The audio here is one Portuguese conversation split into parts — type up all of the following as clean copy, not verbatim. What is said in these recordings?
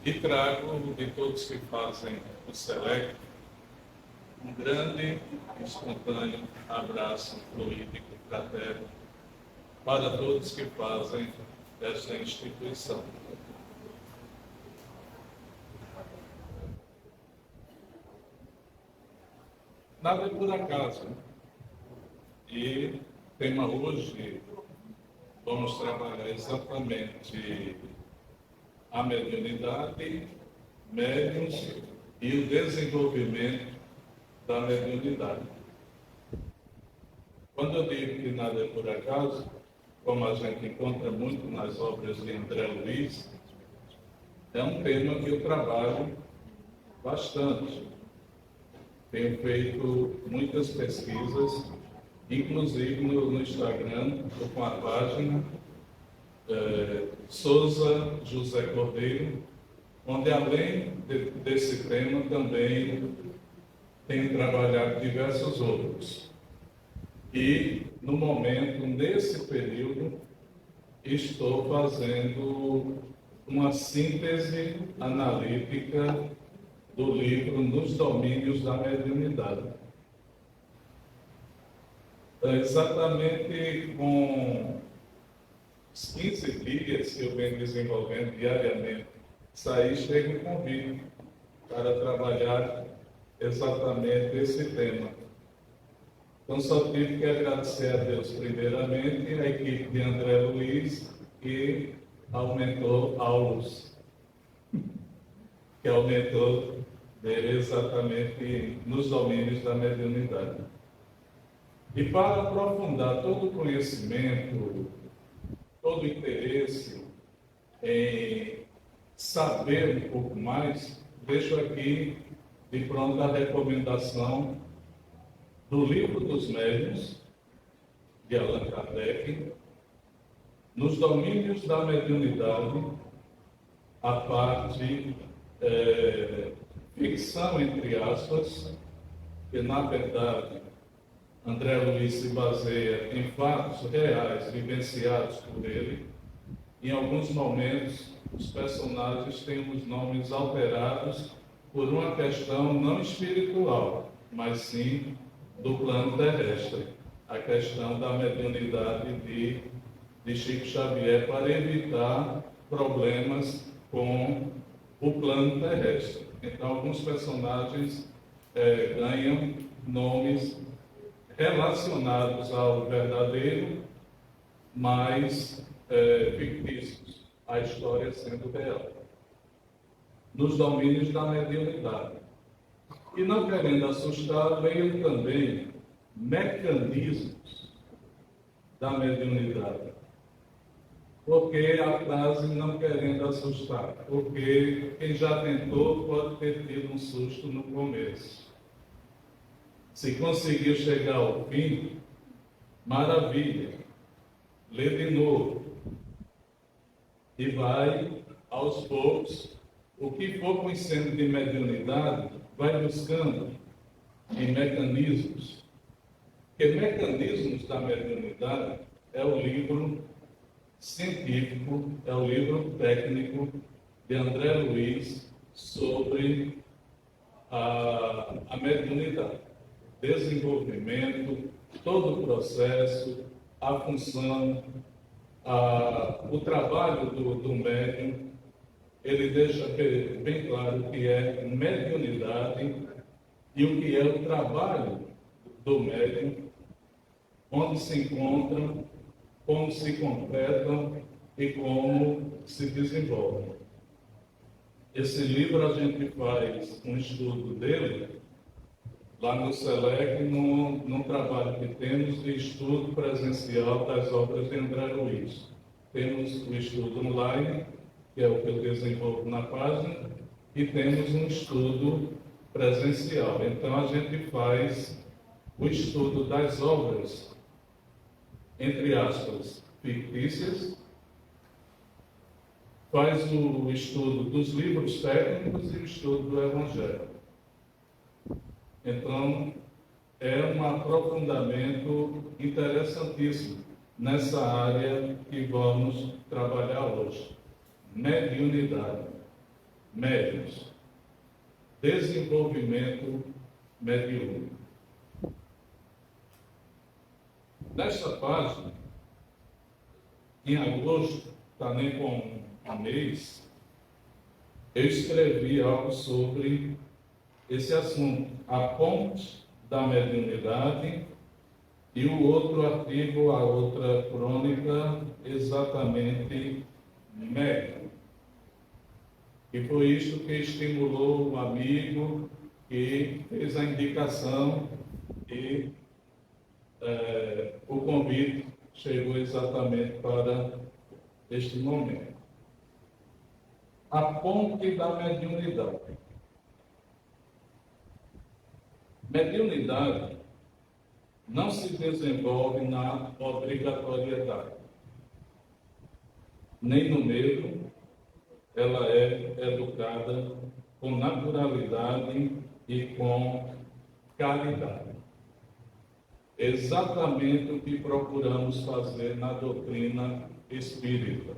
E trago de todos que fazem o SELEC um grande, espontâneo abraço fluídico, fraterno, para todos que fazem esta instituição. Nada é por acaso. E o tema hoje, vamos trabalhar exatamente a mediunidade, médiuns e o desenvolvimento da mediunidade. Quando eu digo que nada é por acaso, como a gente encontra muito nas obras de André Luiz, é um tema que eu trabalho bastante. Tenho feito muitas pesquisas, inclusive no Instagram, com a página Souza José Cordeiro, onde além desse tema também tenho trabalhado diversos outros. E, no momento, nesse período, estou fazendo uma síntese analítica do livro Nos Domínios da Mediunidade. Exatamente com os 15 dias que eu venho desenvolvendo diariamente, saí chega um convite para trabalhar exatamente esse tema. Então, só tive que agradecer a Deus, primeiramente, a equipe de André Luiz, que aumentou a luz, que aumentou exatamente nos domínios da mediunidade. E para aprofundar todo o conhecimento, todo o interesse em saber um pouco mais, deixo aqui de pronto a recomendação do Livro dos Médiuns, de Allan Kardec, Nos Domínios da Mediunidade, a parte ficção, entre aspas, que na verdade André Luiz se baseia em fatos reais vivenciados por ele. Em alguns momentos, os personagens têm os nomes alterados por uma questão não espiritual, mas sim do plano terrestre, a questão da mediunidade de Chico Xavier, para evitar problemas com o plano terrestre. Então, alguns personagens ganham nomes relacionados ao verdadeiro, mas fictícios, a história sendo real. Nos domínios da mediunidade. E não querendo assustar, veio também mecanismos da mediunidade. Porque a frase não querendo assustar, porque quem já tentou pode ter tido um susto no começo. Se conseguiu chegar ao fim, maravilha, lê de novo. E vai, aos poucos, o que for conhecendo de mediunidade, vai buscando em mecanismos. Porque Mecanismos da Mediunidade é o livro científico, é o livro técnico de André Luiz sobre a mediunidade. Desenvolvimento, todo o processo, a função, o trabalho do médium. Ele deixa bem claro o que é mediunidade e o que é o trabalho do médium, onde se encontram, como se completam e como se desenvolvem. Esse livro a gente faz um estudo dele lá no SELEC, num trabalho que temos de estudo presencial das obras de André Luiz. Temos o estudo online, que é o que eu desenvolvo na página, e temos um estudo presencial. Então, a gente faz o estudo das obras, entre aspas, fictícias, faz o estudo dos livros técnicos e o estudo do Evangelho. Então, é um aprofundamento interessantíssimo nessa área que vamos trabalhar hoje. Mediunidade. médiuns. Desenvolvimento mediúnico. Nesta página, em agosto, está nem com um mês, eu escrevi algo sobre esse assunto, a ponte da mediunidade, e o outro artigo, a outra crônica, exatamente médium. E foi isto que estimulou o amigo que fez a indicação e o convite chegou exatamente para este momento. A ponte da mediunidade. Mediunidade não se desenvolve na obrigatoriedade, nem no medo. Ela é educada com naturalidade e com caridade. Exatamente o que procuramos fazer na doutrina espírita.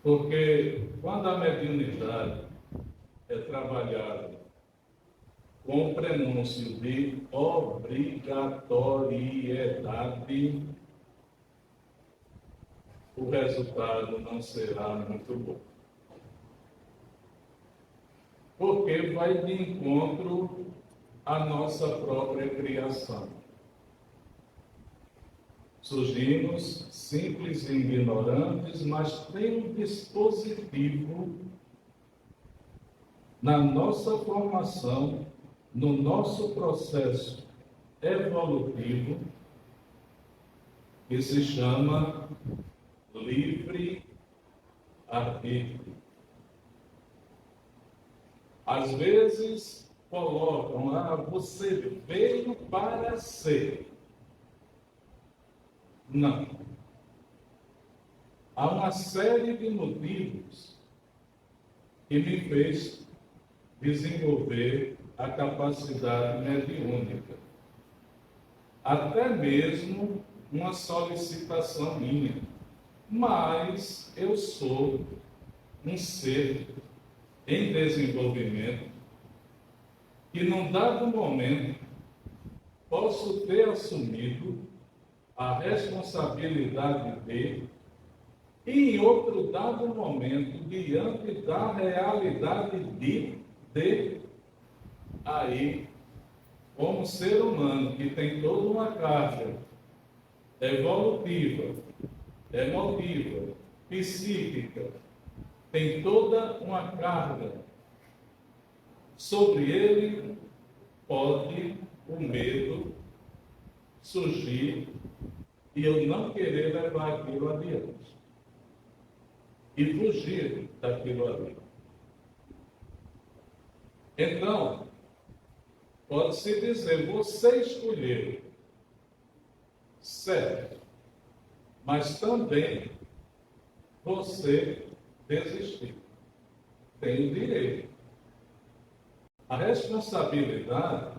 Porque quando a mediunidade é trabalhada com o prenúncio de obrigatoriedade, o resultado não será muito bom. Porque vai de encontro à nossa própria criação. Surgimos simples e ignorantes, mas tem um dispositivo na nossa formação, no nosso processo evolutivo, que se chama livre-arbítrio. Às vezes colocam, você veio para ser. Não. Há uma série de motivos que me fez desenvolver a capacidade mediúnica. Até mesmo uma solicitação minha. Mas eu sou um ser em desenvolvimento que, num dado momento, posso ter assumido a responsabilidade de, e em outro dado momento, diante da realidade de aí, como ser humano que tem toda uma carga evolutiva, emotiva, psíquica, tem toda uma carga sobre ele, pode o medo surgir e eu não querer levar aquilo adiante e fugir daquilo ali. Então, pode-se dizer, você escolheu, certo, mas também você desistiu. Tem o direito. A responsabilidade,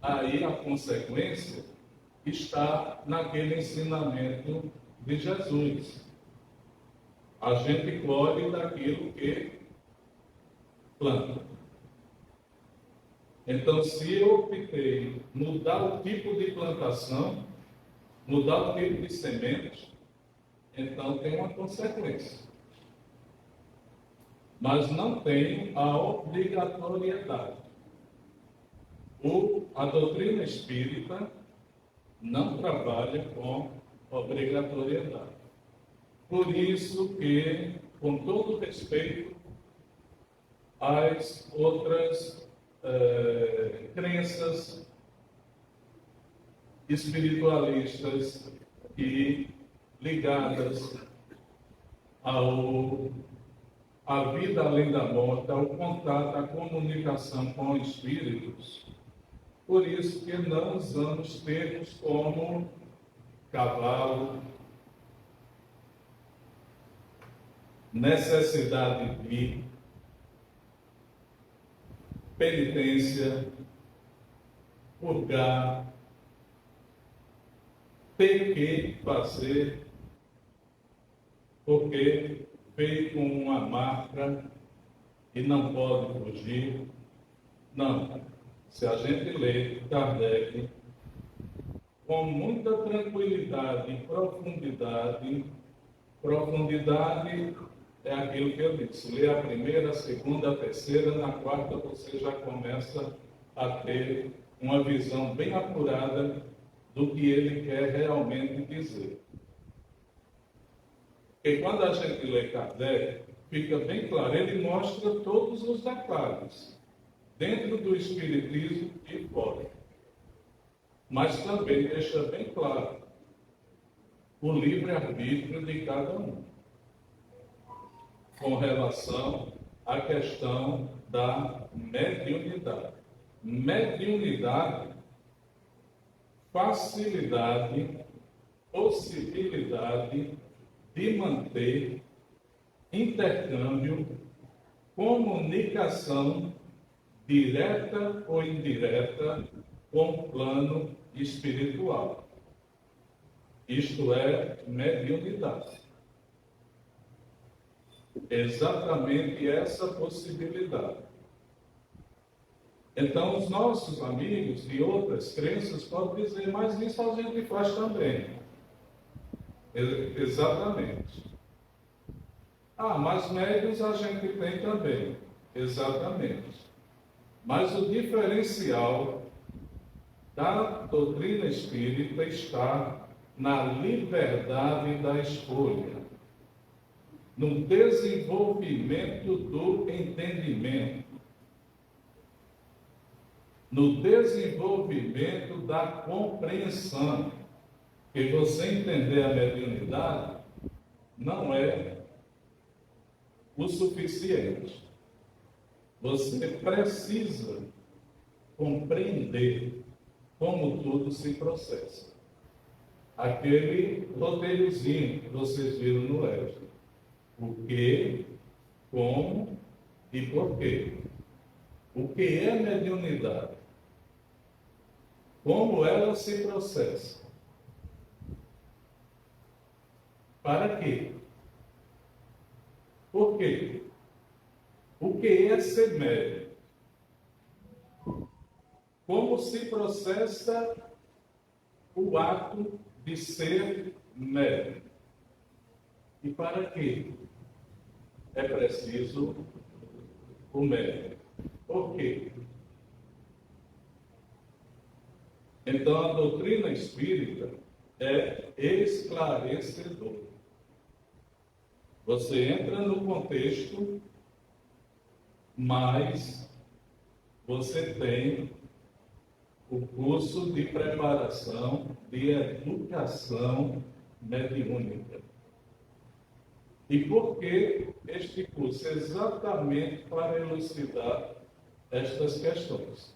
aí a consequência, está naquele ensinamento de Jesus. A gente colhe daquilo que planta. Então, se eu optei mudar o tipo de plantação, mudar o tipo de semente, então tem uma consequência. Mas não tem a obrigatoriedade. A doutrina espírita não trabalha com obrigatoriedade. Por isso que, com todo respeito às outras crenças espiritualistas e ligadas à vida além da morte, ao contato, à comunicação com espíritos. Por isso que não usamos termos como cavalo, necessidade de, penitência, purgar, ter que fazer, porque veio com uma marca e não pode fugir. Não. Se a gente lê Kardec com muita tranquilidade e profundidade é aquilo que eu disse. Lê a primeira, a segunda, a terceira, na quarta você já começa a ter uma visão bem apurada do que ele quer realmente dizer. Porque quando a gente lê Kardec, fica bem claro, ele mostra todos os detalhes, dentro do Espiritismo e fora. Mas também deixa bem claro o livre-arbítrio de cada um, com relação à questão da mediunidade. Mediunidade, facilidade, possibilidade de manter intercâmbio, comunicação direta ou indireta com o plano espiritual. Isto é mediunidade. Exatamente essa possibilidade. Então, os nossos amigos de outras crenças podem dizer, mas isso a gente faz também. Exatamente. Ah, mas médiuns a gente tem também. Exatamente. Mas o diferencial da doutrina espírita está na liberdade da escolha, no desenvolvimento do entendimento, no desenvolvimento da compreensão. Que você entender a mediunidade não é o suficiente. Você precisa compreender como tudo se processa. Aquele roteirozinho que vocês viram no livro. O que, como e porquê. O que é mediunidade? Como ela se processa? Para quê? Por quê? O que é ser médium? Como se processa o ato de ser médium? E para quê? É preciso o médium. Por quê? Então, a doutrina espírita é esclarecedora. Você entra no contexto, mas você tem o curso de preparação, de educação mediúnica. E por que este curso? Exatamente para elucidar estas questões.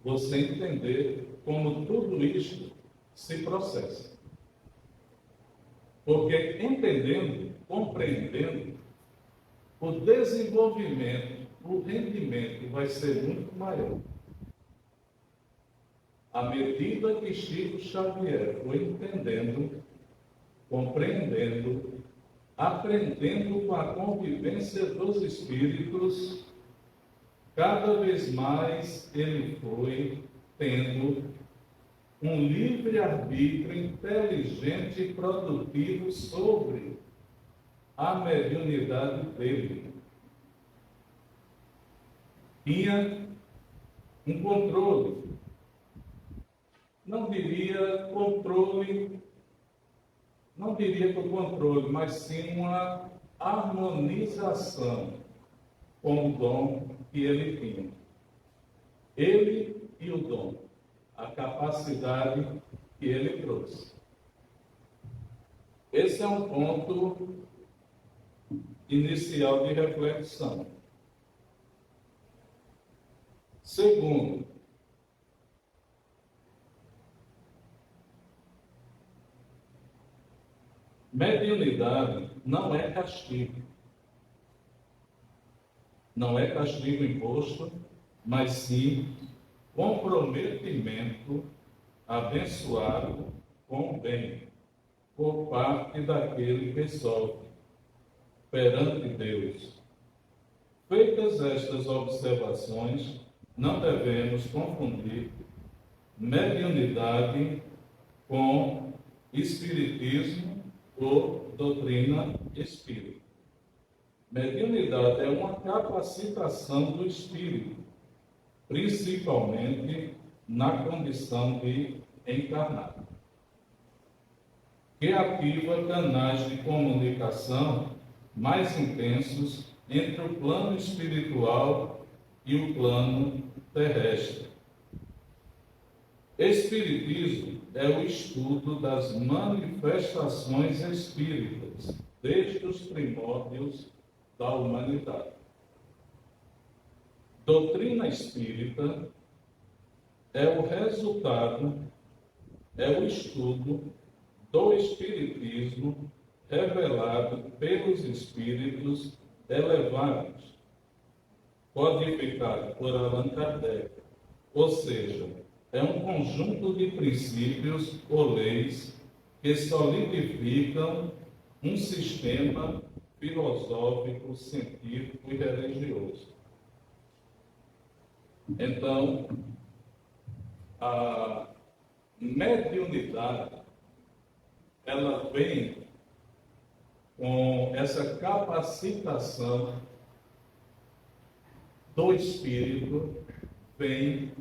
Você entender como tudo isto se processa. Porque entendendo, compreendendo, o desenvolvimento, o rendimento vai ser muito maior. À medida que Chico Xavier foi entendendo, compreendendo, aprendendo com a convivência dos espíritos, cada vez mais ele foi tendo um livre-arbítrio inteligente e produtivo sobre a mediunidade dele. Tinha um controle, não diria por controle, mas sim uma harmonização com o dom que ele tinha. Ele e o dom. A capacidade que ele trouxe. Esse é um ponto inicial de reflexão. Segundo, mediunidade não é castigo. Não é castigo imposto, mas sim comprometimento abençoado com o bem, por parte daquele que sofre. perante Deus. Feitas estas observações, não devemos confundir mediunidade com espiritismo ou doutrina espírita. Mediunidade é uma capacitação do espírito, principalmente na condição de encarnado, que ativa canais de comunicação mais intensos entre o plano espiritual e o plano terrestre. Espiritismo é o estudo das manifestações espíritas desde os primórdios da humanidade. Doutrina espírita é o resultado, é o estudo do espiritismo revelado pelos espíritos elevados, codificado por Allan Kardec, ou seja, é um conjunto de princípios ou leis que solidificam um sistema filosófico, científico e religioso. Então, a mediunidade, ela vem com essa capacitação do espírito, vem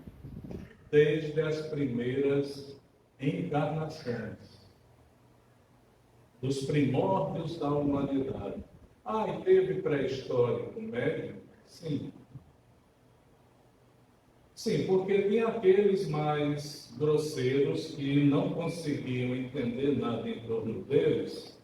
desde as primeiras encarnações, dos primórdios da humanidade. E teve pré-histórico médium? Sim. Sim, porque tinha aqueles mais grosseiros que não conseguiam entender nada em torno deles,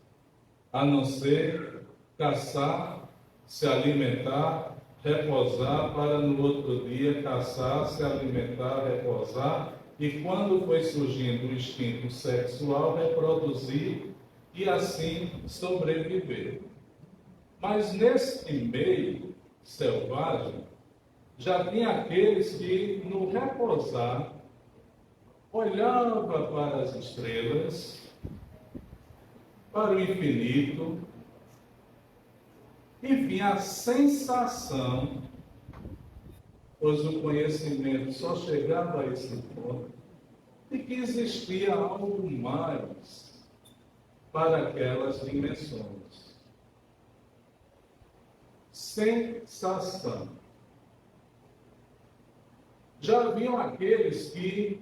a não ser caçar, se alimentar, repousar, para no outro dia caçar, se alimentar, repousar, e quando foi surgindo o instinto sexual, reproduzir e assim sobreviver. Mas nesse meio selvagem, já tinha aqueles que, no repousar, olhava para as estrelas, para o infinito, e vinha a sensação, pois o conhecimento só chegava a esse ponto, de que existia algo mais para aquelas dimensões. Sensação. Já haviam aqueles que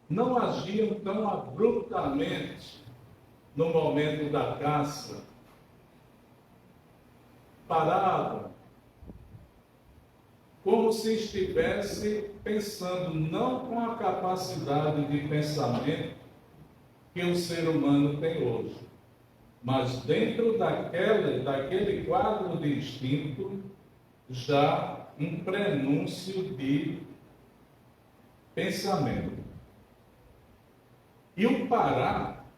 não agiam tão abruptamente no momento da caça, paravam, como se estivesse pensando não com a capacidade de pensamento que o ser humano tem hoje, mas dentro daquele quadro de instinto, já um prenúncio de pensamento. E o parar,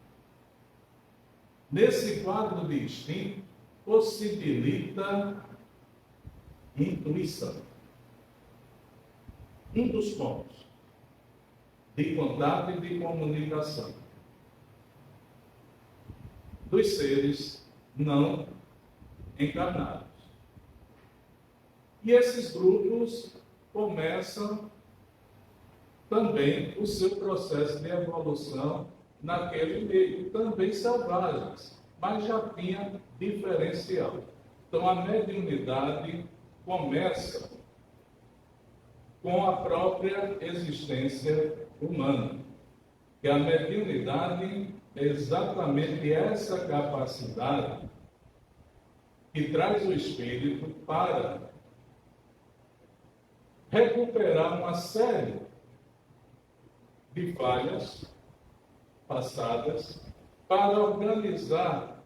nesse quadro de instinto, possibilita intuição. Um dos pontos de contato e de comunicação dos seres não encarnados. E esses grupos começam também o seu processo de evolução naquele meio, também selvagens, mas já tinha diferencial. Então a mediunidade começa com a própria existência humana, que a mediunidade é exatamente essa capacidade que traz o espírito para recuperar uma série de falhas passadas, para organizar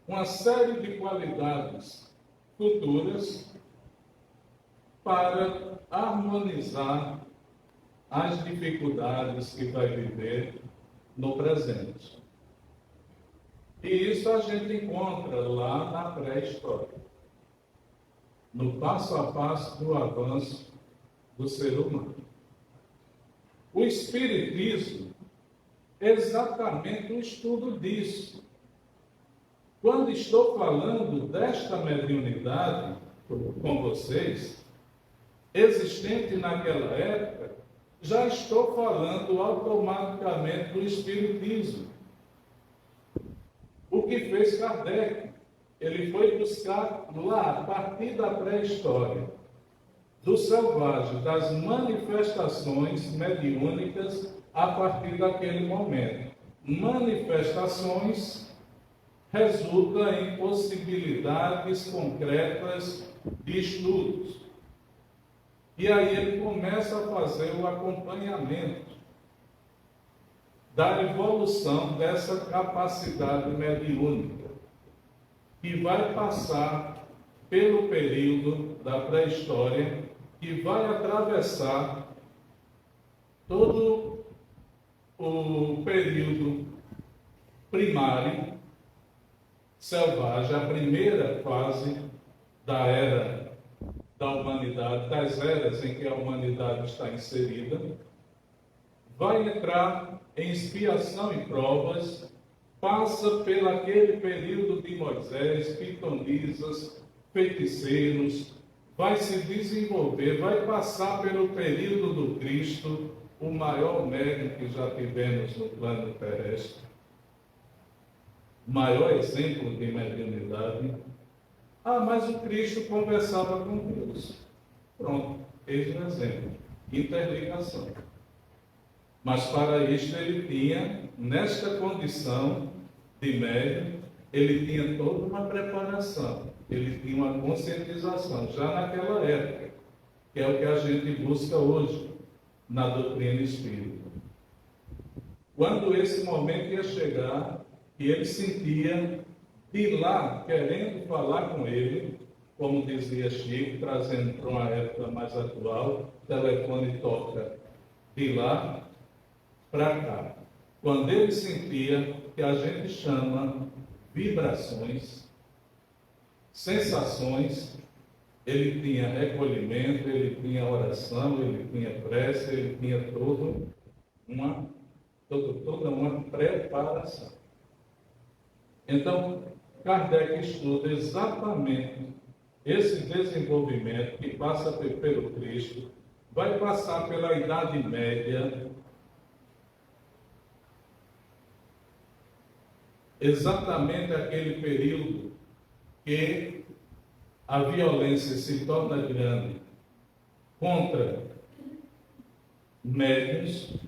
uma série de qualidades futuras, para harmonizar as dificuldades que vai viver no presente. E isso a gente encontra lá na pré-história, no passo a passo do avanço do ser humano. O Espiritismo é exatamente o estudo disso. Quando estou falando desta mediunidade com vocês, existente naquela época, já estou falando automaticamente do Espiritismo. O que fez Kardec? Ele foi buscar lá, a partir da pré-história, do selvagem, das manifestações mediúnicas a partir daquele momento. Manifestações resulta em possibilidades concretas de estudos. E aí ele começa a fazer o acompanhamento da evolução dessa capacidade mediúnica, que vai passar pelo período da pré-história, que vai atravessar todo o período primário, selvagem, a primeira fase da era da humanidade, das eras em que a humanidade está inserida, vai entrar em expiação e provas, passa pelo aquele período de Moisés, pitonisas, feiticeiros, vai se desenvolver, vai passar pelo período do Cristo, o maior médium que já tivemos no plano terrestre, maior exemplo de mediunidade. Ah, mas o Cristo conversava com Deus. Pronto, eis um exemplo. Interligação. Mas para isto ele tinha, nesta condição de médium, ele tinha toda uma preparação, ele tinha uma conscientização, já naquela época, que é o que a gente busca hoje na doutrina espírita. Quando esse momento ia chegar, e ele sentia de lá, querendo falar com ele, como dizia Chico, trazendo para uma época mais atual, o telefone toca de lá para cá. Quando ele sentia que a gente chama vibrações, sensações, ele tinha recolhimento, ele tinha oração, ele tinha prece, ele tinha toda uma preparação. Então, Kardec estuda exatamente esse desenvolvimento que passa pelo Cristo, vai passar pela Idade Média, exatamente aquele período que a violência se torna grande contra médiuns,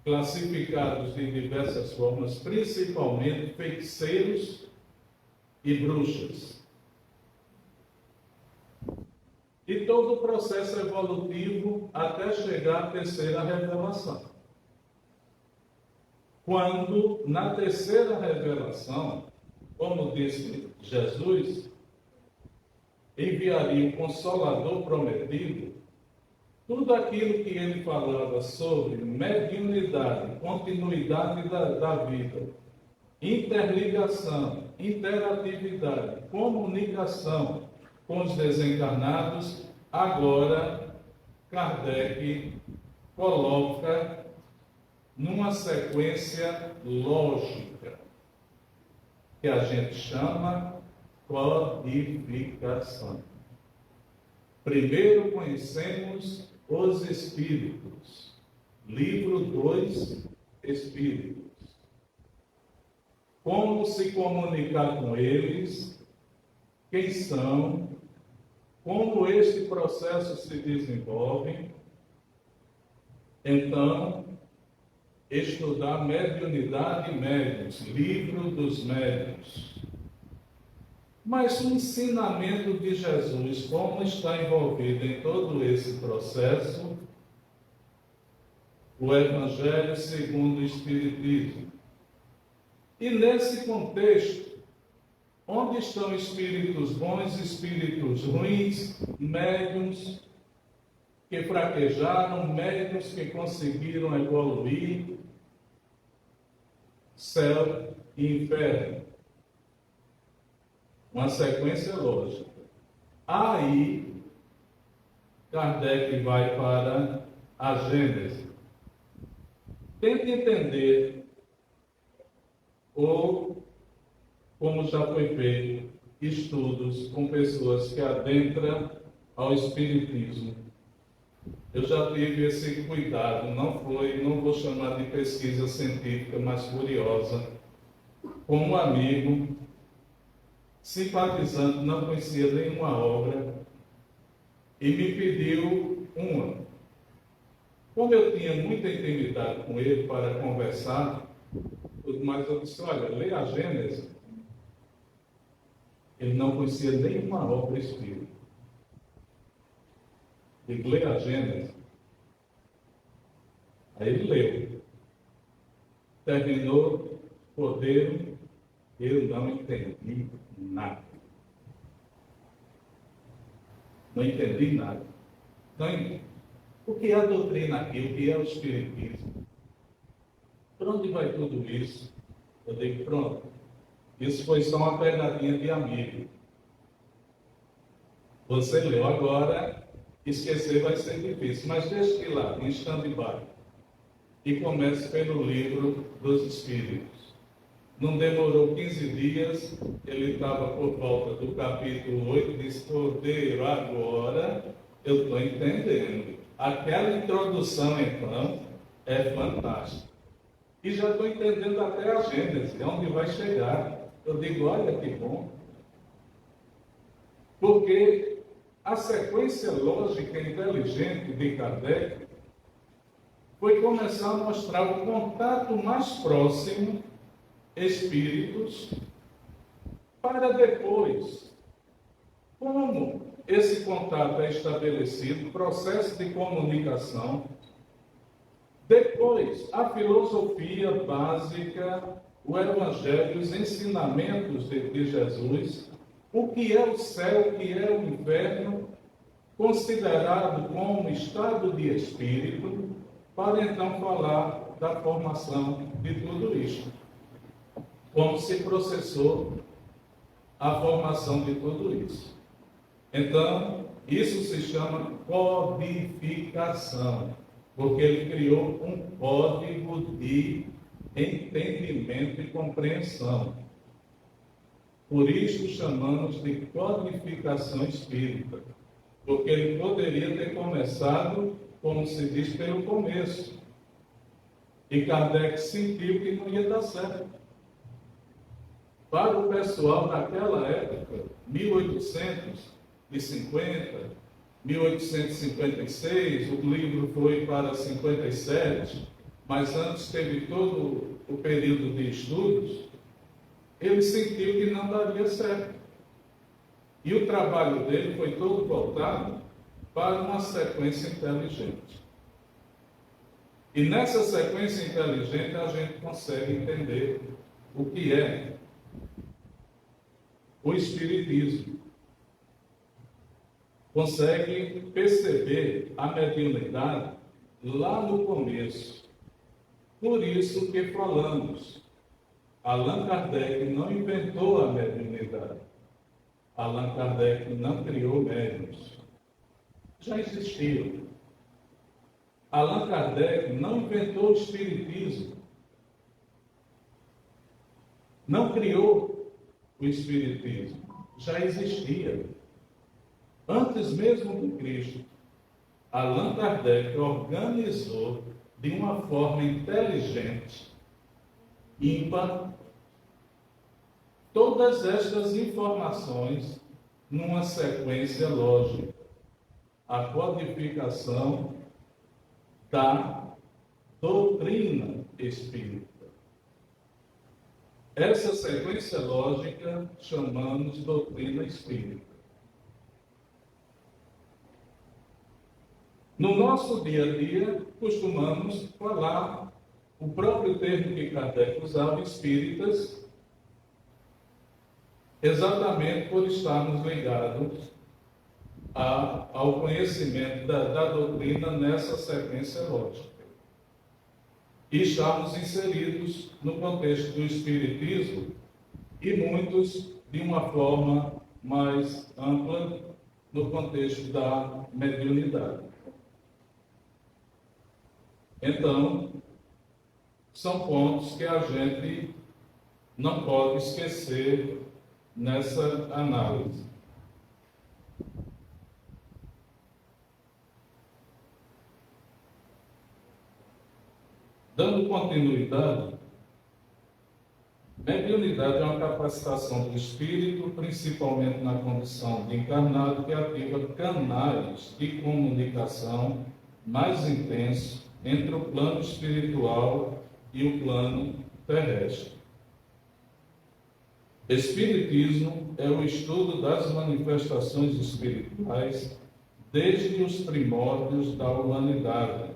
classificados de diversas formas, principalmente feiticeiros e bruxas. E todo o processo evolutivo até chegar à terceira revelação. Quando, na terceira revelação, como disse Jesus, enviaria o Consolador prometido, tudo aquilo que ele falava sobre mediunidade, continuidade da vida, interligação, interatividade, comunicação com os desencarnados, agora Kardec coloca numa sequência lógica, que a gente chama codificação. Primeiro conhecemos os Espíritos. Livro 2, Espíritos. Como se comunicar com eles, quem são, como este processo se desenvolve. Então, estudar mediunidade e médiuns, livro dos médiuns. Mas o ensinamento de Jesus, como está envolvido em todo esse processo, o Evangelho segundo o Espiritismo. E nesse contexto, onde estão espíritos bons, espíritos ruins, médiuns que fraquejaram, médiuns que conseguiram evoluir, céu e inferno. Uma sequência lógica. Aí, Kardec vai para a Gênese. Tente entender o como já foi feito estudos com pessoas que adentram ao espiritismo. Eu já tive esse cuidado, não vou chamar de pesquisa científica, mas curiosa, com um amigo, simpatizante, não conhecia nenhuma obra, e me pediu uma. Como eu tinha muita intimidade com ele para conversar, mas eu disse, olha, leia a Gênesis. Ele não conhecia nenhuma obra espírita. Ele lê a Gênesis. Aí ele leu. Terminou o roteiro, eu não entendi nada. Não entendi nada. Então, o que é a doutrina aqui? O que é o espiritismo? Para onde vai tudo isso? Eu digo, pronto. Isso foi só uma pegadinha de amigo. Você leu agora, esquecer vai ser difícil, mas deixe que lá, em stand-by. E comece pelo livro dos Espíritos. Não demorou 15 dias, ele estava por volta do capítulo 8, disse, Cordeiro, agora eu estou entendendo. Aquela introdução, então, é fantástica. E já estou entendendo até a Gênesis, onde vai chegar. Eu digo, olha que bom. Porque a sequência lógica inteligente de Kardec foi começar a mostrar o contato mais próximo, espíritos, para depois, como esse contato é estabelecido, processo de comunicação, depois a filosofia básica, o Evangelho, os ensinamentos de Jesus, o que é o céu, o que é o inferno, considerado como estado de espírito, para então falar da formação de tudo isto. Como se processou a formação de tudo isso. Então, isso se chama codificação, porque ele criou um código de entendimento e compreensão. Por isso chamamos de codificação espírita, porque ele poderia ter começado, como se diz, pelo começo. E Kardec sentiu que não ia dar certo. Para o pessoal daquela época, 1850, 1856, o livro foi para 57, mas antes teve todo o período de estudos, ele sentiu que não daria certo. E o trabalho dele foi todo voltado para uma sequência inteligente. E nessa sequência inteligente a gente consegue entender o que é o Espiritismo. Consegue perceber a mediunidade lá no começo. Por isso que falamos, Allan Kardec não inventou a mediunidade. Allan Kardec não criou médiuns. Já existiam. Allan Kardec não inventou o Espiritismo. Não criou o Espiritismo. Já existia. Antes mesmo de Cristo, Allan Kardec organizou de uma forma inteligente, ímpar, todas estas informações numa sequência lógica. A codificação da doutrina espírita. Essa sequência lógica chamamos doutrina espírita. No nosso dia a dia, costumamos falar o próprio termo que Kardec usava, espíritas, exatamente por estarmos ligados ao conhecimento da doutrina nessa sequência lógica. E estamos inseridos no contexto do Espiritismo e muitos de uma forma mais ampla no contexto da mediunidade. Então, são pontos que a gente não pode esquecer nessa análise. Dando continuidade, mediunidade é uma capacitação do espírito, principalmente na condição de encarnado, que ativa canais de comunicação mais intensos entre o plano espiritual e o plano terrestre. Espiritismo é o estudo das manifestações espirituais desde os primórdios da humanidade.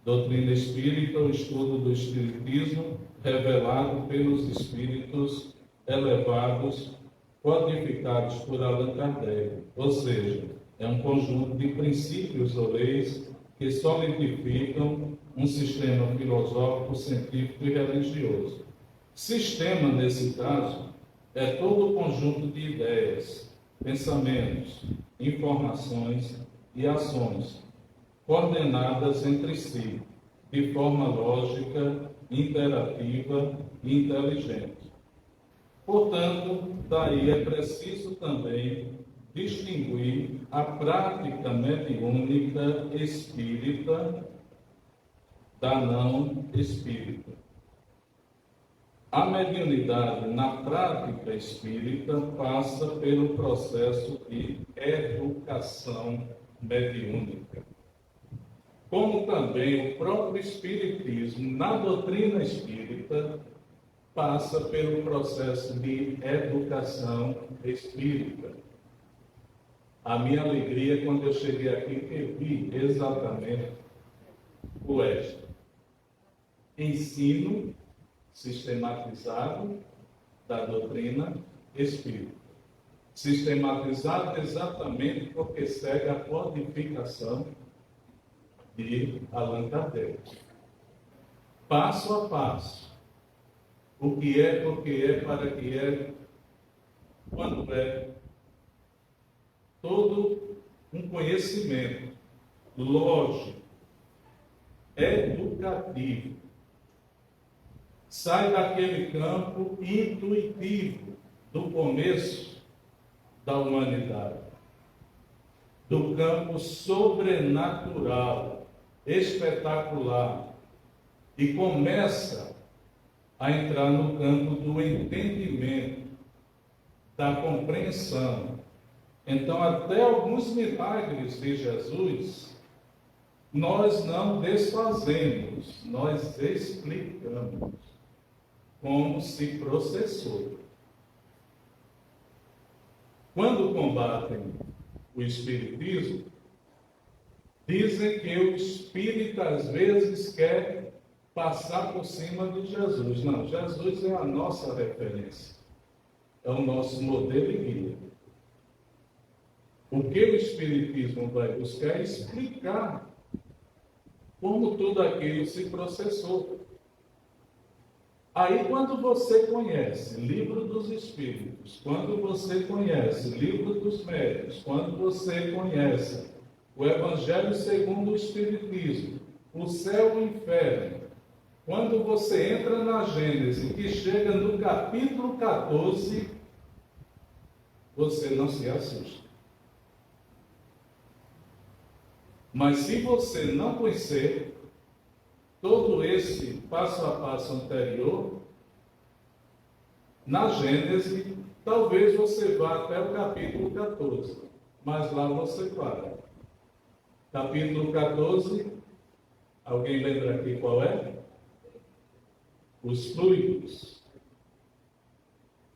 Doutrina espírita, o estudo do espiritismo revelado pelos espíritos elevados, codificados por Allan Kardec. Ou seja, é um conjunto de princípios ou leis que solidificam um sistema filosófico, científico e religioso. Sistema, nesse caso, é todo o conjunto de ideias, pensamentos, informações e ações coordenadas entre si, de forma lógica, interativa e inteligente. Portanto, daí é preciso também distinguir a prática mediúnica espírita da não espírita. A mediunidade na prática espírita passa pelo processo de educação mediúnica. Como também o próprio espiritismo, na doutrina espírita, passa pelo processo de educação espírita. A minha alegria quando eu cheguei aqui que vi exatamente o extra. Ensino sistematizado da doutrina espírita. Sistematizado exatamente porque segue a codificação de Allan Kardec. Passo a passo. O que é, porque é, para que é, quando é. Todo um conhecimento lógico, educativo. Sai daquele campo intuitivo do começo da humanidade, do campo sobrenatural, espetacular, e começa a entrar no campo do entendimento, da compreensão. Então, até alguns milagres de Jesus, nós não desfazemos, nós explicamos como se processou. Quando combatem o espiritismo, dizem que o espírita às vezes quer passar por cima de Jesus. Não, Jesus é a nossa referência, é o nosso modelo e guia. O que o espiritismo vai buscar é explicar como tudo aquilo se processou. Aí, quando você conhece Livro dos Espíritos, quando você conhece Livro dos Médiuns, quando você conhece o Evangelho segundo o Espiritismo, o céu e o inferno, quando você entra na Gênesis, que chega no capítulo 14, você não se assusta. Mas se você não conhecer todo esse passo a passo anterior, na Gênesis, talvez você vá até o capítulo 14, mas lá você para. Capítulo 14, alguém lembra aqui qual é? Os fluidos.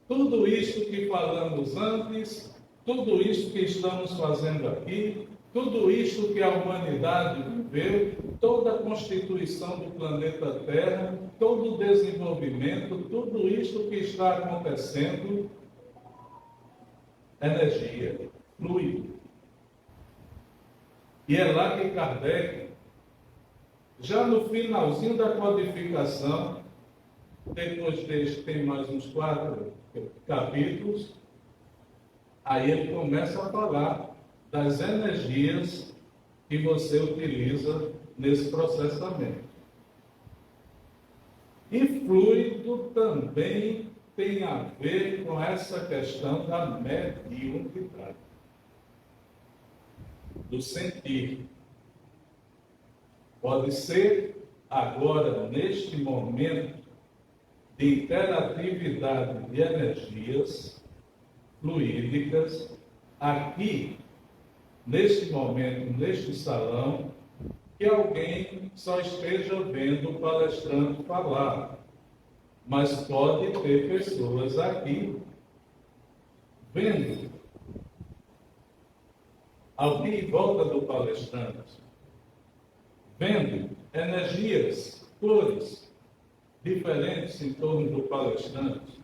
Tudo isto que falamos antes, tudo isto que estamos fazendo aqui, tudo isto que a humanidade viveu, toda a constituição do planeta Terra, todo o desenvolvimento, tudo isto que está acontecendo, energia, fluido. E é lá que Kardec, já no finalzinho da codificação, depois deste tem mais uns 4 capítulos, aí ele começa a falar das energias que você utiliza nesse processamento. E fluido também tem a ver com essa questão da mediunidade, do sentir. Pode ser agora, neste momento de interatividade de energias fluídicas, aqui, neste momento, neste salão, que alguém só esteja vendo o palestrante falar. Mas pode ter pessoas aqui vendo, alguém em volta do palestrante, vendo energias, cores diferentes em torno do palestrante.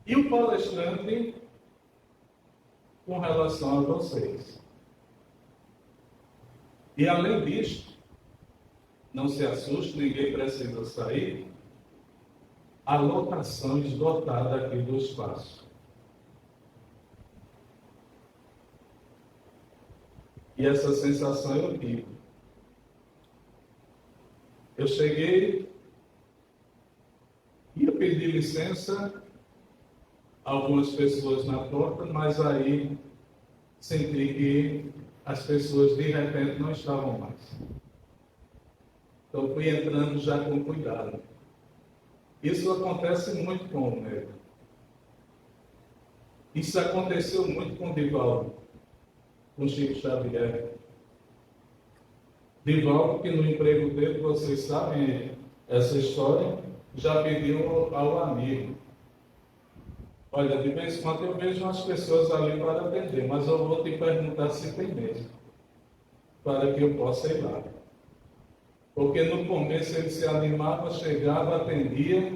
E o palestrante com relação a vocês. E além disso, não se assuste, ninguém precisa sair, a lotação esgotada aqui do espaço. E essa sensação eu tive. Eu cheguei, ia pedir licença a algumas pessoas na porta, mas aí senti que as pessoas de repente não estavam mais. Então fui entrando já com cuidado. Isso acontece muito com o médium. Isso aconteceu muito com o Divaldo, com Chico Xavier. Divaldo, que no emprego dele, vocês sabem essa história, já pediu ao amigo: olha, de vez em quando eu vejo umas pessoas ali para atender, mas eu vou te perguntar se tem mesmo, para que eu possa ir lá. Porque no começo ele se animava, chegava, atendia,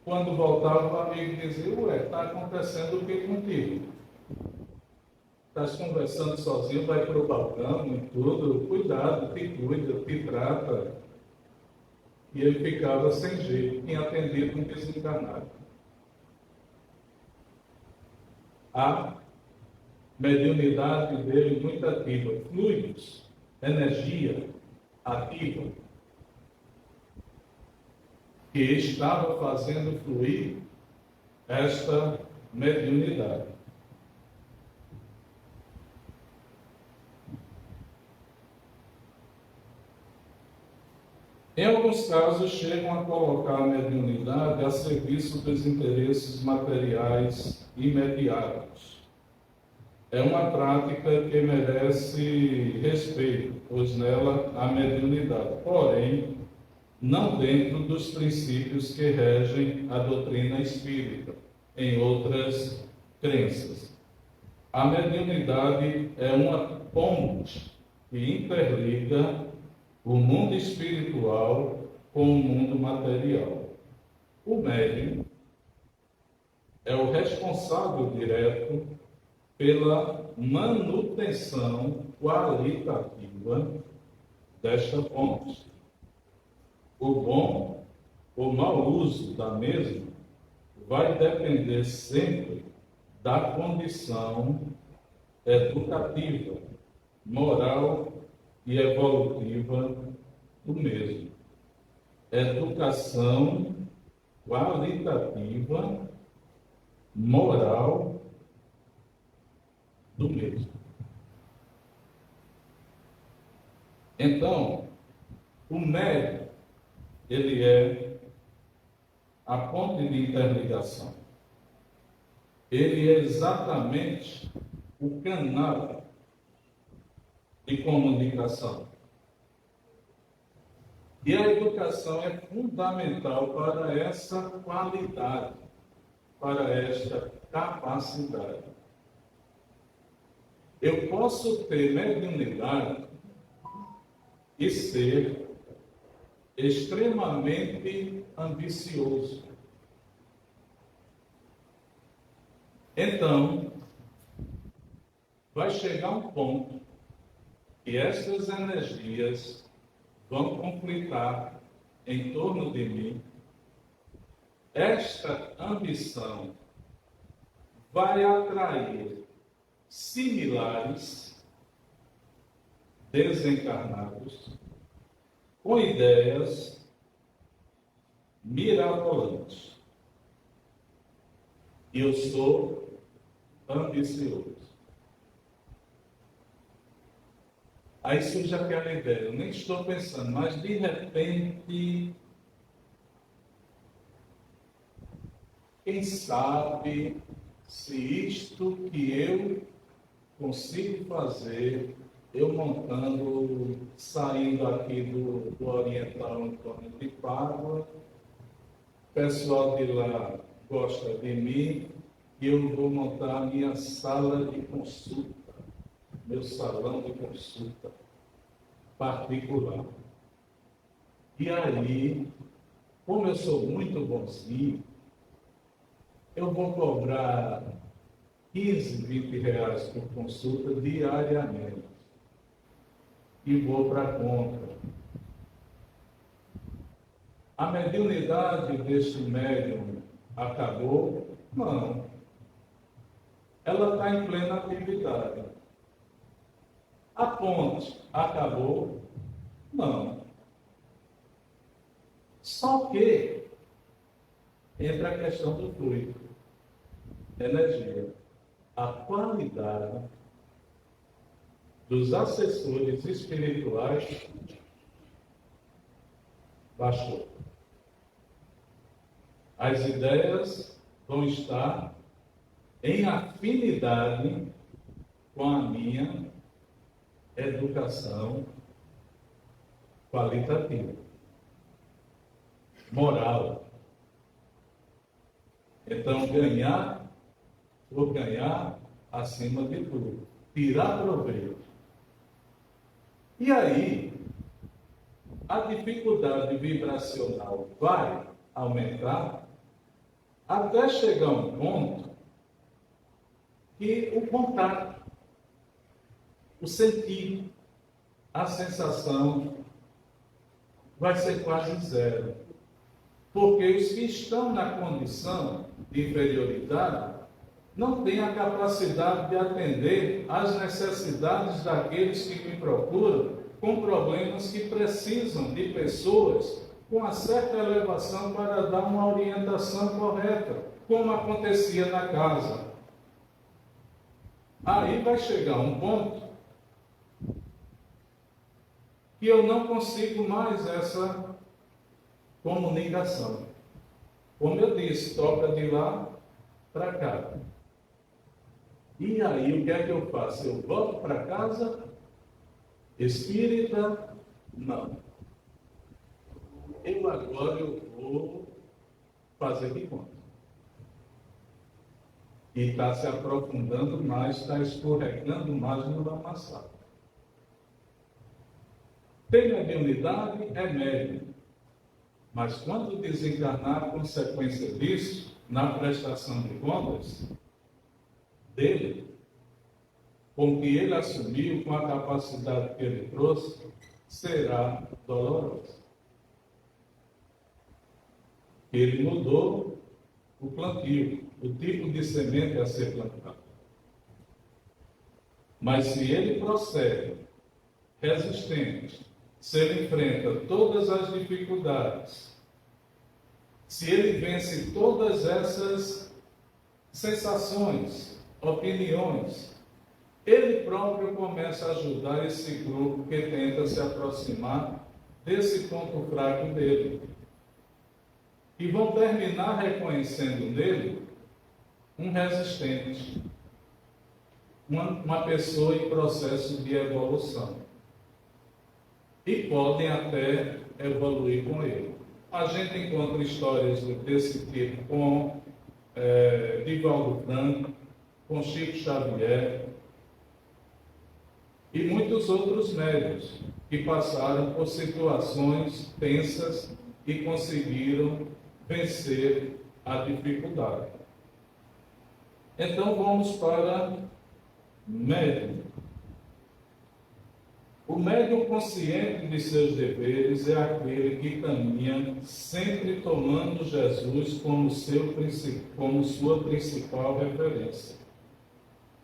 quando voltava o amigo dizia: ué, está acontecendo o que contigo? Estás conversando sozinho, vai para o balcão e tudo, cuidado, te cuida, te trata. E ele ficava sem jeito, tinha atendido um desencarnado. A mediunidade dele muito ativa, fluidos, energia ativa, que estava fazendo fluir esta mediunidade. Em alguns casos, chegam a colocar a mediunidade a serviço dos interesses materiais imediatos. É uma prática que merece respeito, pois nela há mediunidade, porém, não dentro dos princípios que regem a doutrina espírita, em outras crenças. A mediunidade é uma ponte que interliga o mundo espiritual com o mundo material. O médium é o responsável direto pela manutenção qualitativa desta ponte. O bom ou mau uso da mesma vai depender sempre da condição educativa, moral e evolutiva do mesmo. Educação qualitativa, moral do mesmo. Então, o médium, ele é a ponte de interligação. Ele é exatamente o canal de comunicação. E a educação é fundamental para essa qualidade, para esta capacidade. Eu posso ter mediunidade e ser extremamente ambicioso. Então, vai chegar um ponto que estas energias vão conflitar em torno de mim. Esta ambição vai atrair similares desencarnados com ideias mirabolante. E eu sou ambicioso. Aí surge aquela ideia, eu nem estou pensando, mas de repente, quem sabe se isto que eu consigo fazer, eu montando, saindo aqui do Oriental Antônio de Pádua, o pessoal de lá gosta de mim, e eu vou montar a minha sala de consulta, meu salão de consulta particular. E aí, como eu sou muito bonzinho, eu vou cobrar 15, 20 reais por consulta diariamente. E vou para a conta. A mediunidade deste médium acabou? Não. Ela está em plena atividade. A ponte acabou? Não. Só que entra a questão do fluido, energia. A qualidade dos assessores espirituais baixou. As ideias vão estar em afinidade com a minha educação qualitativa, moral. Então, vou ganhar acima de tudo, tirar proveito. E aí, a dificuldade vibracional vai aumentar até chegar a um ponto que o contato, o sentir, a sensação vai ser quase zero. Porque os que estão na condição de inferioridade não têm a capacidade de atender às necessidades daqueles que me procuram com problemas que precisam de pessoas com uma certa elevação para dar uma orientação correta, como acontecia na casa. Aí vai chegar um ponto que eu não consigo mais essa comunicação. Como eu disse, toca de lá para cá. E aí o que é que eu faço? Eu volto para casa? Espírita? Não. Agora eu vou fazer de conta. E está se aprofundando mais, está escorregando mais no lamaçal. Tem mediunidade? É médium. Mas quando desencarnar, a consequência disso, na prestação de contas dele, com o que ele assumiu, com a capacidade que ele trouxe, será dolorosa. Ele mudou o plantio, o tipo de semente a ser plantada. Mas se ele procede resistente, se ele enfrenta todas as dificuldades, se ele vence todas essas sensações, opiniões, ele próprio começa a ajudar esse grupo que tenta se aproximar desse ponto fraco dele. E vão terminar reconhecendo nele um resistente, uma pessoa em processo de evolução. E podem até evoluir com ele. A gente encontra histórias desse tipo com Divaldo Franco, com Chico Xavier e muitos outros médiuns que passaram por situações tensas e conseguiram vencer a dificuldade. Então vamos para médium. O médium consciente de seus deveres é aquele que caminha sempre tomando Jesus como sua principal referência.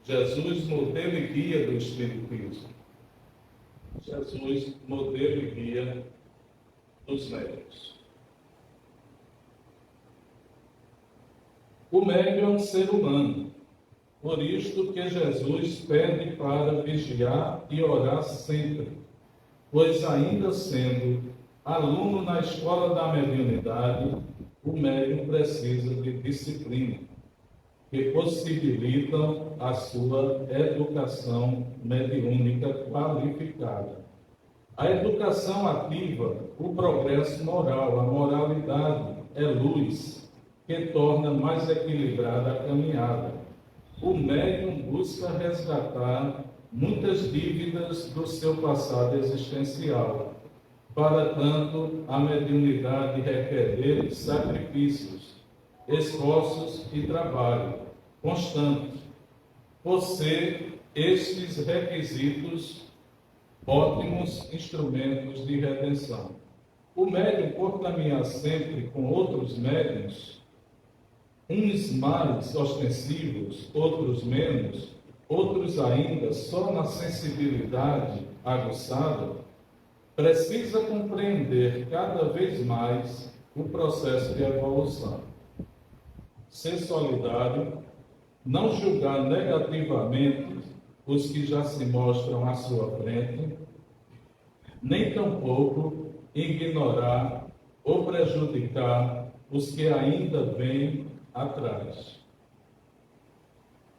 Jesus, modelo e guia do Espiritismo. Jesus, modelo e guia dos médiuns. O médium é um ser humano, por isto que Jesus pede para vigiar e orar sempre, pois ainda sendo aluno na escola da mediunidade, o médium precisa de disciplina, que possibilitam a sua educação mediúnica qualificada. A educação ativa o progresso moral, a moralidade é luz, que torna mais equilibrada a caminhada. O médium busca resgatar muitas dívidas do seu passado existencial. Para tanto, a mediunidade requer dele sacrifícios, esforços e trabalho constante. Por ser estes requisitos ótimos instrumentos de redenção. O médium, por caminhar sempre com outros médiuns, uns mais ostensivos, outros menos, outros ainda só na sensibilidade aguçada, precisa compreender cada vez mais o processo de evolução. Ser solidário, não julgar negativamente os que já se mostram à sua frente, nem tampouco ignorar ou prejudicar os que ainda vêm atrás.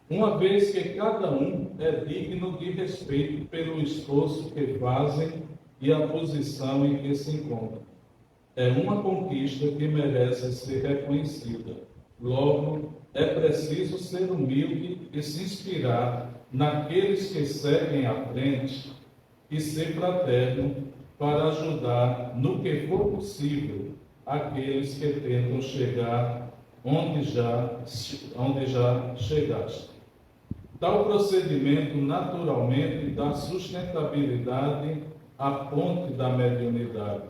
Uma vez que cada um é digno de respeito pelo esforço que fazem e a posição em que se encontram. É uma conquista que merece ser reconhecida. Logo, é preciso ser humilde e se inspirar naqueles que seguem à frente e ser fraterno para ajudar no que for possível aqueles que tentam chegar onde já chegaste. Tal procedimento naturalmente dá sustentabilidade à ponte da mediunidade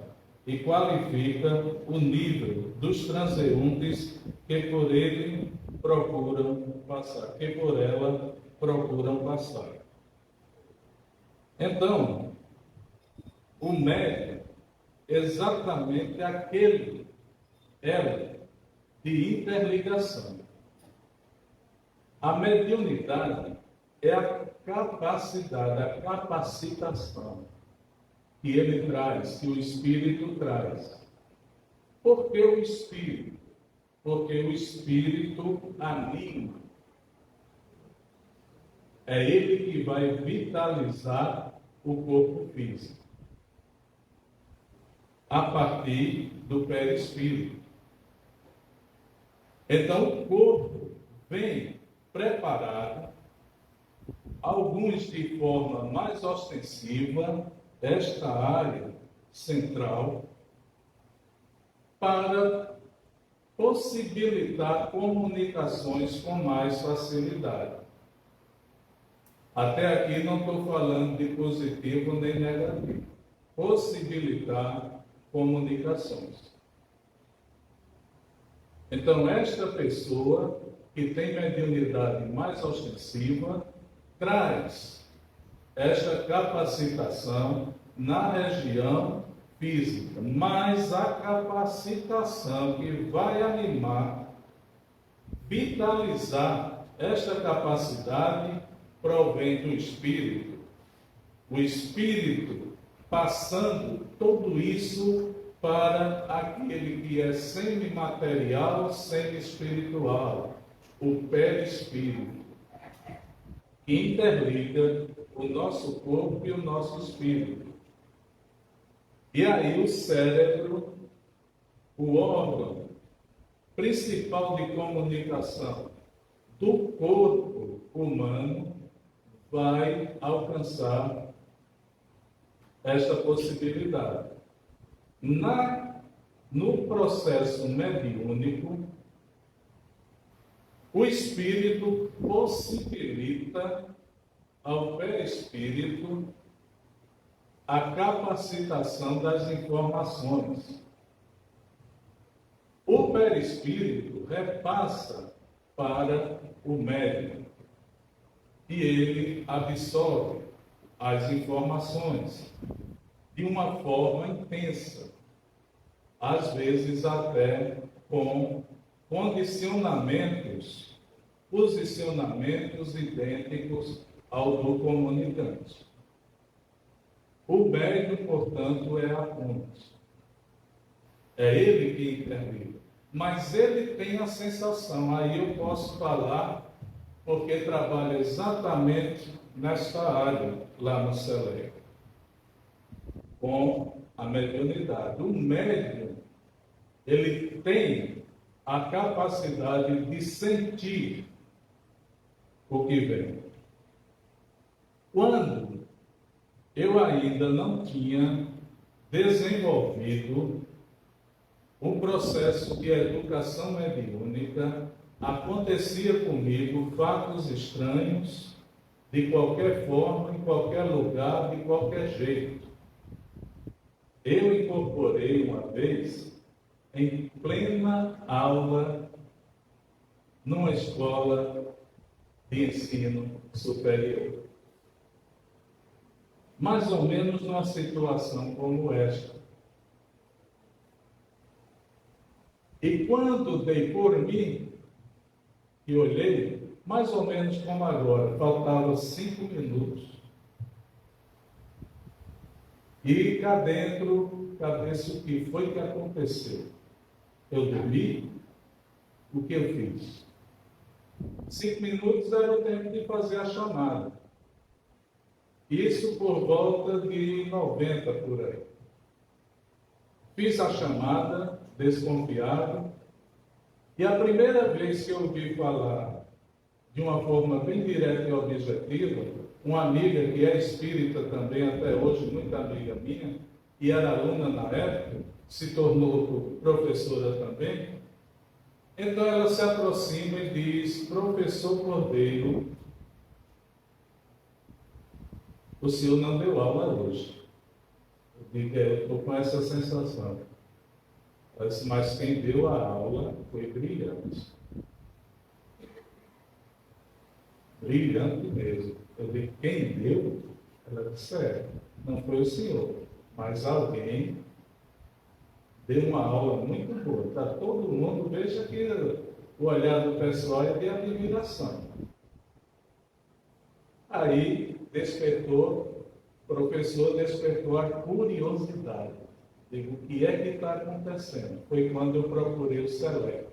e qualifica o nível dos transeuntes que por ele procuram passar, que por ela procuram passar. Então, o médium exatamente aquele elo de interligação. A mediunidade é a capacidade, a capacitação que ele traz, que o Espírito traz. Por que o Espírito? Porque o Espírito anima. É ele que vai vitalizar o corpo físico, a partir do perispírito. Então, o corpo vem preparado, alguns de forma mais ostensiva, esta área central, para possibilitar comunicações com mais facilidade. Até aqui não estou falando de positivo nem negativo. Possibilitar comunicações. Então, esta pessoa que tem mediunidade mais ostensiva traz esta capacitação na região física, mas a capacitação que vai animar, vitalizar esta capacidade provém do Espírito. O Espírito passando tudo isso para aquele que é semimaterial, semi-espiritual, o perispírito, que interliga o nosso corpo e o nosso espírito. E aí o cérebro, o órgão principal de comunicação do corpo humano, vai alcançar esta possibilidade. No processo mediúnico, o espírito possibilita ao perispírito a capacitação das informações. O perispírito repassa para o médium e ele absorve as informações de uma forma intensa, às vezes até com condicionamentos, posicionamentos idênticos ao do comunicante. O médium, portanto, é a ponte. É ele que interliga. Mas ele tem a sensação, aí eu posso falar, porque trabalho exatamente nesta área, lá no Selec, com a mediunidade. O médium, ele tem a capacidade de sentir o que vem. Quando eu ainda não tinha desenvolvido um processo de educação mediúnica, acontecia comigo fatos estranhos, de qualquer forma, em qualquer lugar, de qualquer jeito. Eu incorporei uma vez, em plena aula, numa escola de ensino superior. Mais ou menos numa situação como esta. E quando dei por mim e olhei, mais ou menos como agora, faltavam 5 minutos. E cá dentro, cadê-se o que foi que aconteceu? Eu dormi, o que eu fiz? 5 minutos era o tempo de fazer a chamada. Isso por volta de 90 por aí. Fiz a chamada, desconfiado, e a primeira vez que eu ouvi falar de uma forma bem direta e objetiva, uma amiga que é espírita também, até hoje, muito amiga minha, e era aluna na época, se tornou professora também. Então ela se aproxima e diz: professor Cordeiro, o senhor não deu aula hoje. Eu digo: eu estou com essa sensação. Mas quem deu a aula foi brilhante. Brilhante mesmo. Eu digo: quem deu? Ela disse: não foi o senhor, mas alguém deu uma aula muito boa. Para todo mundo, veja que o olhar do pessoal é de admiração. Aí despertou, o professor despertou a curiosidade. Digo: o que é que está acontecendo? Foi quando eu procurei o Selec,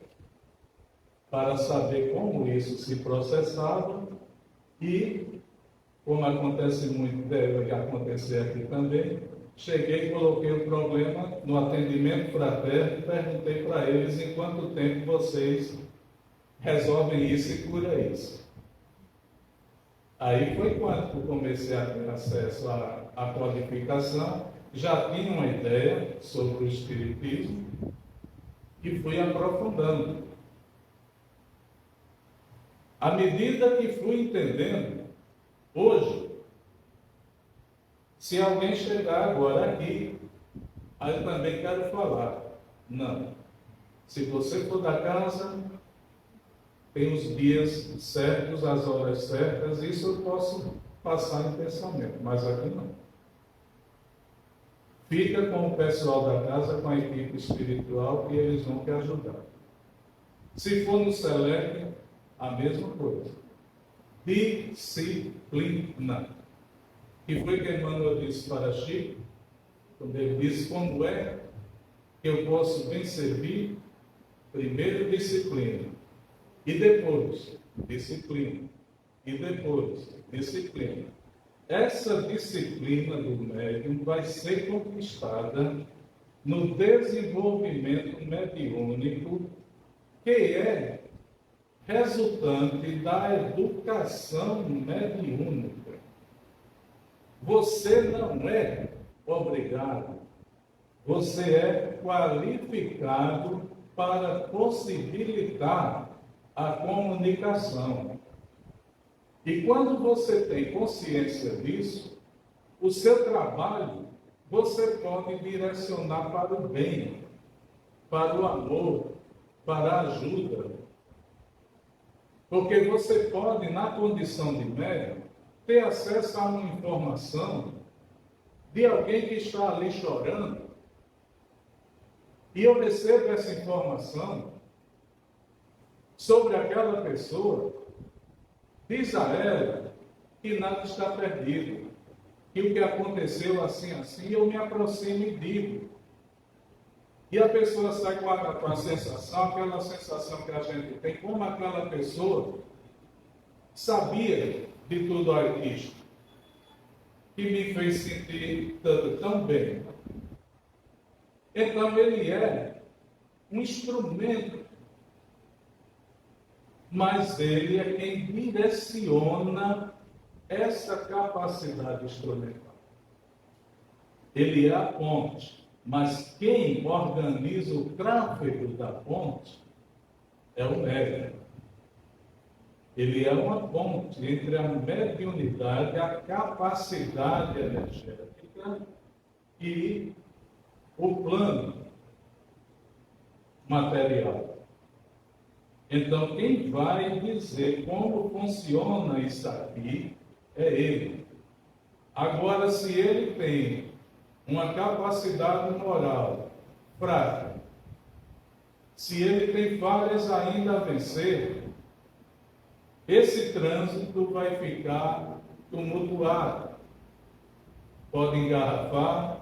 para saber como isso se processava e, como acontece muito, deve acontecer aqui também, cheguei e coloquei o problema no atendimento fraterno e perguntei para eles: em quanto tempo vocês resolvem isso e curam isso? Aí foi quando eu comecei a ter acesso à codificação, já tinha uma ideia sobre o Espiritismo e fui aprofundando. À medida que fui entendendo, hoje, se alguém chegar agora aqui, aí eu também quero falar. Não. Se você for da casa, tem os dias certos, as horas certas, isso eu posso passar em pensamento, mas aqui não. Fica com o pessoal da casa, com a equipe espiritual, que eles vão te ajudar. Se for no Selec, a mesma coisa. Disciplina. Que foi que Emmanuel disse para Chico, quando ele disse: como é que eu posso bem servir? Primeiro disciplina, e depois disciplina, e depois disciplina. Essa disciplina do médium vai ser conquistada no desenvolvimento mediúnico, que é resultante da educação mediúnica. Você não é obrigado, você é qualificado para possibilitar a comunicação. E quando você tem consciência disso, o seu trabalho você pode direcionar para o bem, para o amor, para a ajuda. Porque você pode, na condição de médium, ter acesso a uma informação de alguém que está ali chorando, e eu recebo essa informação, sobre aquela pessoa, diz a ela que nada está perdido, que o que aconteceu assim, eu me aproximo e digo. E a pessoa sai com a sensação, aquela sensação que a gente tem, como aquela pessoa sabia de tudo isto, que me fez sentir tão bem. Então ele é um instrumento, mas ele é quem direciona essa capacidade instrumental. Ele é a ponte, mas quem organiza o tráfego da ponte é o médium. Ele é uma ponte entre a mediunidade, a capacidade energética e o plano material. Então, quem vai dizer como funciona isso aqui é ele. Agora, se ele tem uma capacidade moral fraca, se ele tem falhas ainda a vencer, esse trânsito vai ficar tumultuado. Pode engarrafar,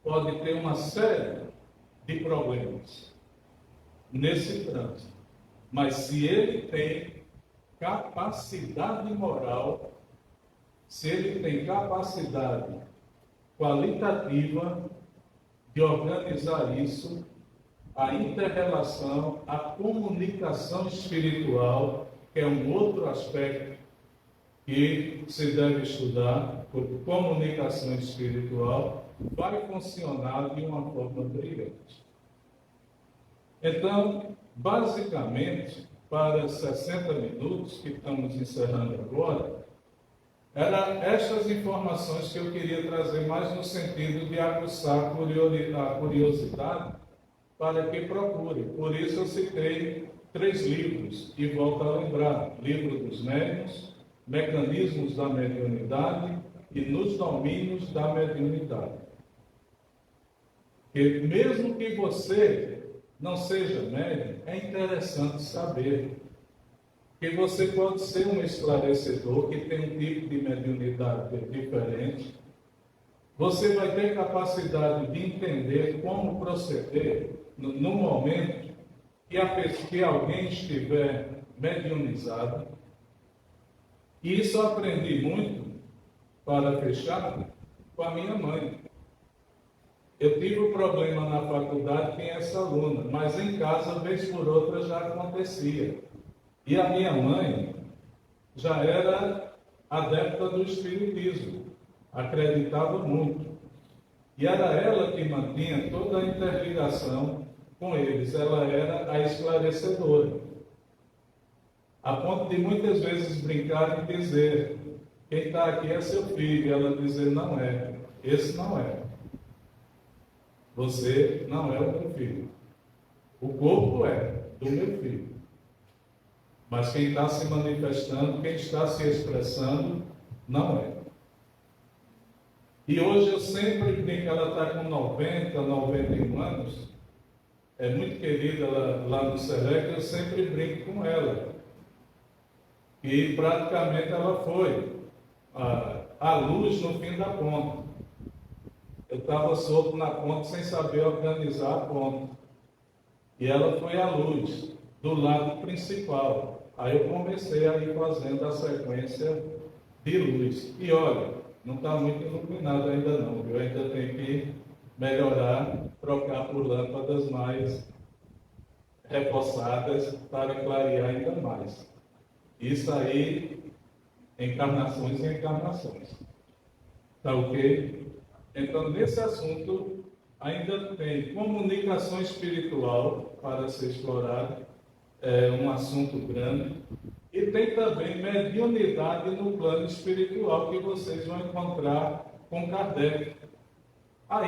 pode ter uma série de problemas nesse trânsito. Mas se ele tem capacidade moral, se ele tem capacidade qualitativa de organizar isso, a inter-relação, a comunicação espiritual, que é um outro aspecto que se deve estudar, porque comunicação espiritual vai funcionar de uma forma brilhante. Então, basicamente, para 60 minutos, que estamos encerrando agora, eram estas informações que eu queria trazer mais no sentido de aguçar a curiosidade para que procure. Por isso eu citei 3 livros, e volto a lembrar: Livro dos Médiuns, Mecanismos da Mediunidade e Nos Domínios da Mediunidade. Que mesmo que você não seja médium, é interessante saber que você pode ser um esclarecedor, que tem um tipo de mediunidade diferente. Você vai ter capacidade de entender como proceder no momento que alguém estiver mediunizado. E isso eu aprendi muito, para fechar, com a minha mãe. Eu tive um problema na faculdade, tinha essa aluna, mas em casa, vez por outra, já acontecia. E a minha mãe já era adepta do espiritismo, acreditava muito. E era ela que mantinha toda a interligação com eles, ela era a esclarecedora. A ponto de muitas vezes brincar e dizer: quem está aqui é seu filho, e ela dizer: não é, esse não é. Você não é o meu filho. O corpo é do meu filho. Mas quem está se manifestando, quem está se expressando, não é. E hoje eu sempre brinco, ela está com 90, 91 anos, é muito querida lá no SELEC, eu sempre brinco com ela. E praticamente ela foi a luz no fim da ponta. Eu estava solto na ponta sem saber organizar a ponta. E ela foi a luz do lado principal. Aí eu comecei a ir fazendo a sequência de luz. E olha, não está muito iluminado ainda não, viu? Ainda tem que melhorar, trocar por lâmpadas mais reforçadas para clarear ainda mais. Isso aí, encarnações e encarnações. Tá ok? Então, nesse assunto, ainda tem comunicação espiritual para ser explorado, é um assunto grande, e tem também mediunidade no plano espiritual, que vocês vão encontrar com Kardec.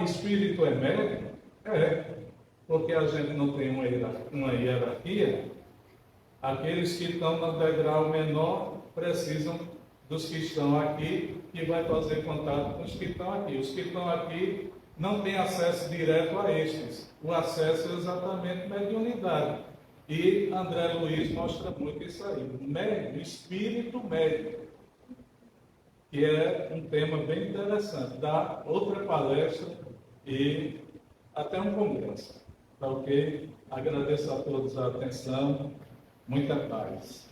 Espírito é médium? É, porque a gente não tem uma hierarquia. Aqueles que estão no degrau menor precisam dos que estão aqui, que vai fazer contato com os que estão aqui. Os que estão aqui não têm acesso direto a estes. O acesso é exatamente mediunidade. E André Luiz mostra muito isso aí, o espírito médico, que é um tema bem interessante. Dá outra palestra e até um congresso. Tá ok? Agradeço a todos a atenção. Muita paz.